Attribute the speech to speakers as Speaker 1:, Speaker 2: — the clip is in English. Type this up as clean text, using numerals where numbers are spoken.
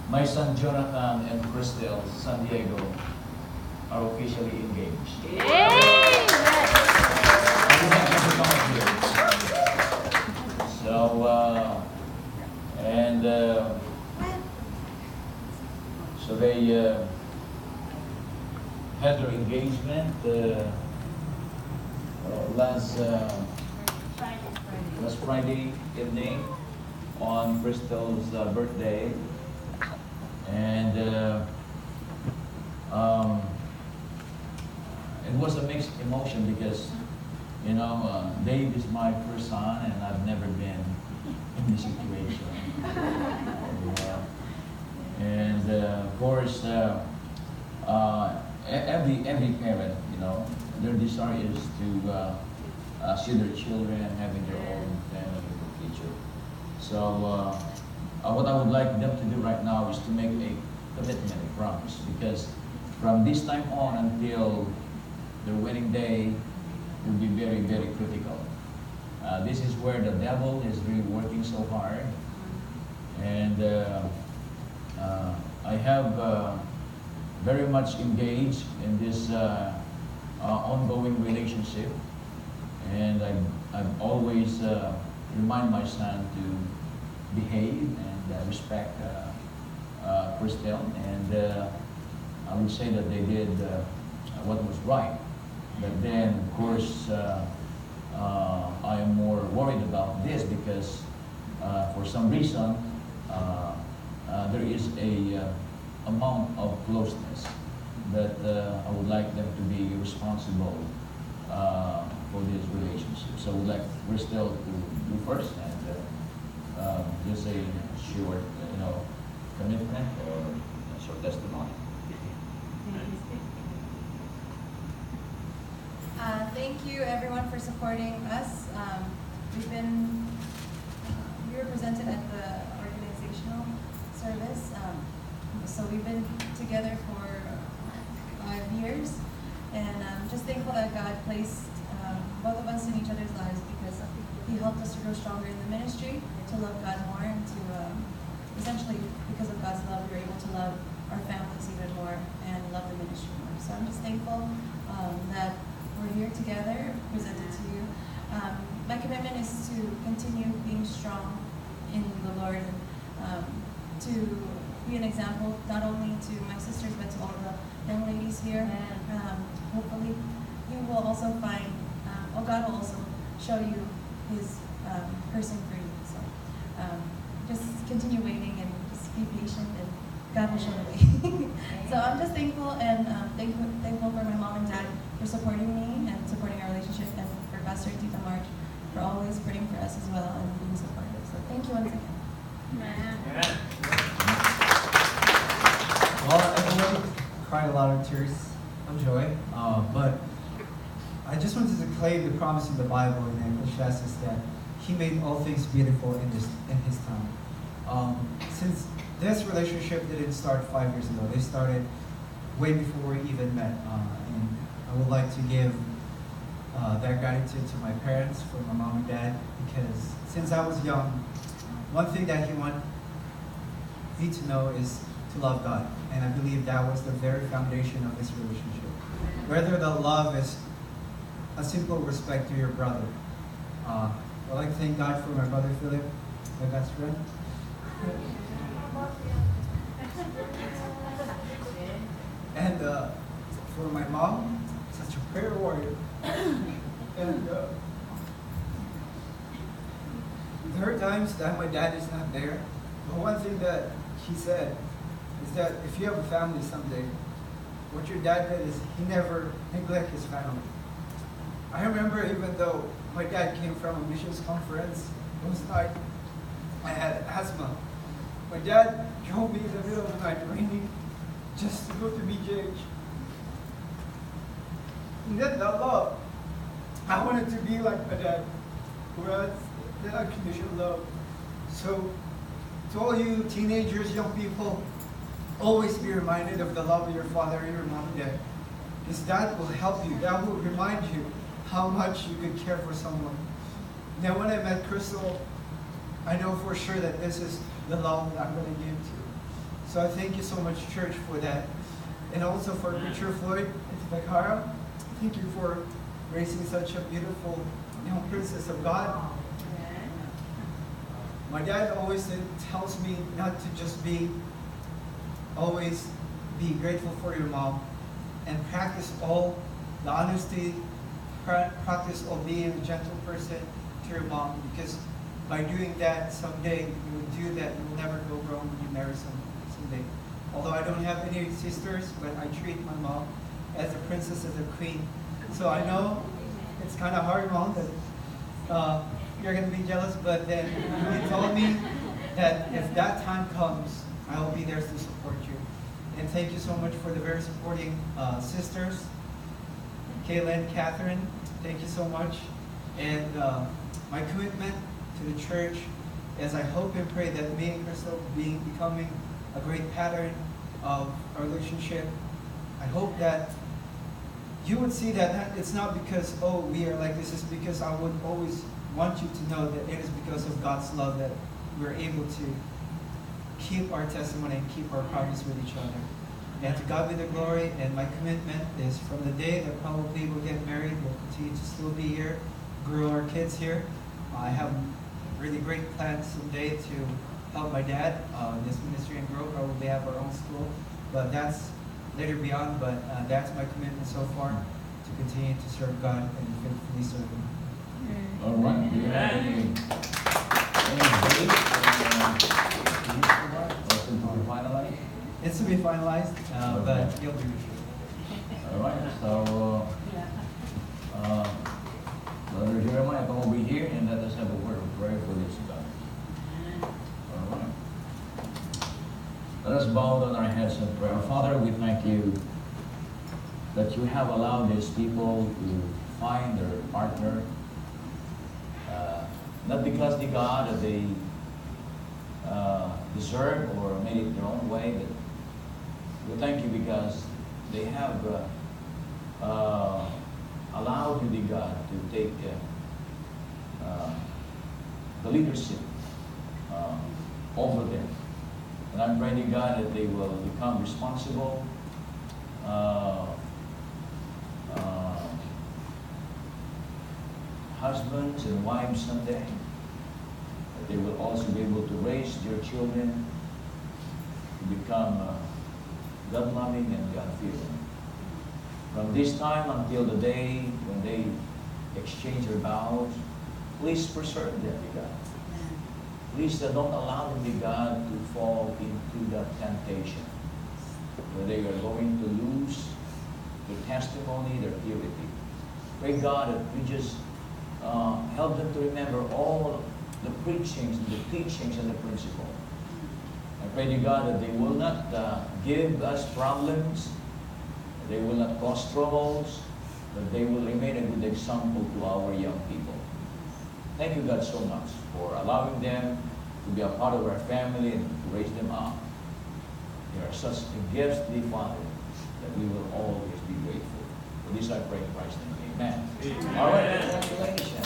Speaker 1: my son Jonathan and Crystal San Diego are officially engaged.
Speaker 2: Yay!
Speaker 1: I would like them to come up here. So, and so they had their engagement last Friday evening on Crystal's birthday, and it was a mixed emotion because, you know, Dave is my first son, and I've never been in this situation. And of course, every parent, you know, their desire is to see their children having their own family in the future. So what I would like them to do right now is to make a commitment, a promise, because from this time on until their wedding day will be very, very critical. This is where the devil is really working so hard, and I have very much engaged in this ongoing relationship, and I've always remind my son to behave and respect Crystal, and I would say that they did what was right. But then, of course, I am more worried about this because for some reason there is a amount of closeness that I would like them to be responsible for this relationship. So I would like Crystal to do first and just a short, commitment or a short testimony.
Speaker 3: Thank you everyone for supporting us. We were presented at the organizational service. So we've been together for 5 years, and I'm just thankful that God placed both of us in each other's lives because He helped us to grow stronger in the ministry, to love God more, and to essentially, because of God's love, we were able to love our families even more and love the ministry more. So I'm just thankful that we're here together, presented to you. My commitment is to continue being strong in the Lord, and to be an example not only to my sisters but to all the young ladies here. Hopefully, you will also find, God will also show you His person for you. So just continue waiting and just be patient, and God will show the way. So I'm just thankful, and thankful for my mom and dad for supporting me and supporting our relationship, and for Pastor and Tita March for always praying for us as well and being supportive. So thank you once again.
Speaker 1: Yeah.
Speaker 4: Well, I cried a lot of tears of joy, but I just wanted to claim the promise in the Bible in Ecclesiastes that He made all things beautiful in His time. Since this relationship didn't start 5 years ago, they started way before we even met, and I would like to give that gratitude to my parents, for my mom and dad, because since I was young, one thing that He wanted me to know is to love God. And I believe that was the very foundation of this relationship. Whether the love is a simple respect to your brother. I'd like to thank God for my brother Philip, my best friend. And for my mom, such a prayer warrior. And there are times that my dad is not there. But one thing that he said is that if you have a family someday, what your dad did is he never neglected his family. I remember, even though my dad came from a missions conference, it was night, I had asthma. My dad drove me in the middle of the night, raining, just to go to BJH. And then that love, I wanted to be like my dad, who has that unconditional love. So, to all you teenagers, young people, always be reminded of the love of your father and your mom and dad. Because that will help you. That will remind you how much you could care for someone. Now, when I met Crystal, I know for sure that this is the love that I'm going to give to. So I thank you so much, church, for that. And also for Preacher Floyd and Takara. Thank you for raising such a beautiful young princess of God. My dad always tells me not to just always be grateful for your mom and practice all the honesty, practice all being a gentle person to your mom, because by doing that someday you will do that, you will never go wrong when you marry someday. Although I don't have any sisters, but I treat my mom as a princess, as a queen. So I know it's kind of hard, Mom, that you're going to be jealous, but then you told me that if that time comes, I will be there to support you. And thank you so much for the very supporting sisters. Kayla and Catherine, thank you so much. And my commitment to the church is I hope and pray that me and Crystal becoming a great pattern of our relationship. I hope that you would see that it's not because, oh, we are like this, it's because I would always want you to know that it is because of God's love that we're able to keep our testimony and keep our promise with each other. And to God be the glory, and my commitment is from the day that probably we'll get married, we'll continue to still be here, grow our kids here. I have really great plans someday to help my dad in this ministry and grow, probably have our own school, but that's later beyond, but that's my commitment so far, to continue to serve God and faithfully serve Him.
Speaker 1: All right. Do you have any finalized?
Speaker 4: It's to be finalized, but you'll be
Speaker 1: All right. So, Brother Jeremiah, come over here and let us have a word of prayer for this guy. All right. Let us bow down our heads in prayer. Father, we thank you that you have allowed these people to find their partner, not because they God that they deserve or made it their own way, but we thank you because they have allowed you, the God, to take the leadership over them. And I'm praying, God, that they will become responsible husbands and wives someday. That they will also be able to raise their children to become God-loving and God-fearing. From this time until the day when they exchange their vows, please preserve them, God. Please don't allow them, God, to fall into that temptation where they are going to lose their testimony, their purity. Pray, God, that we just help them to remember all the preachings, the teachings, and the principles. I pray to God that they will not give us problems, they will not cause troubles, but they will remain a good example to our young people. Thank you, God, so much for allowing them to be a part of our family and to raise them up. They are such a gift, dear Father, that we will always be grateful. For this I pray in Christ's name. Amen. All right, congratulations.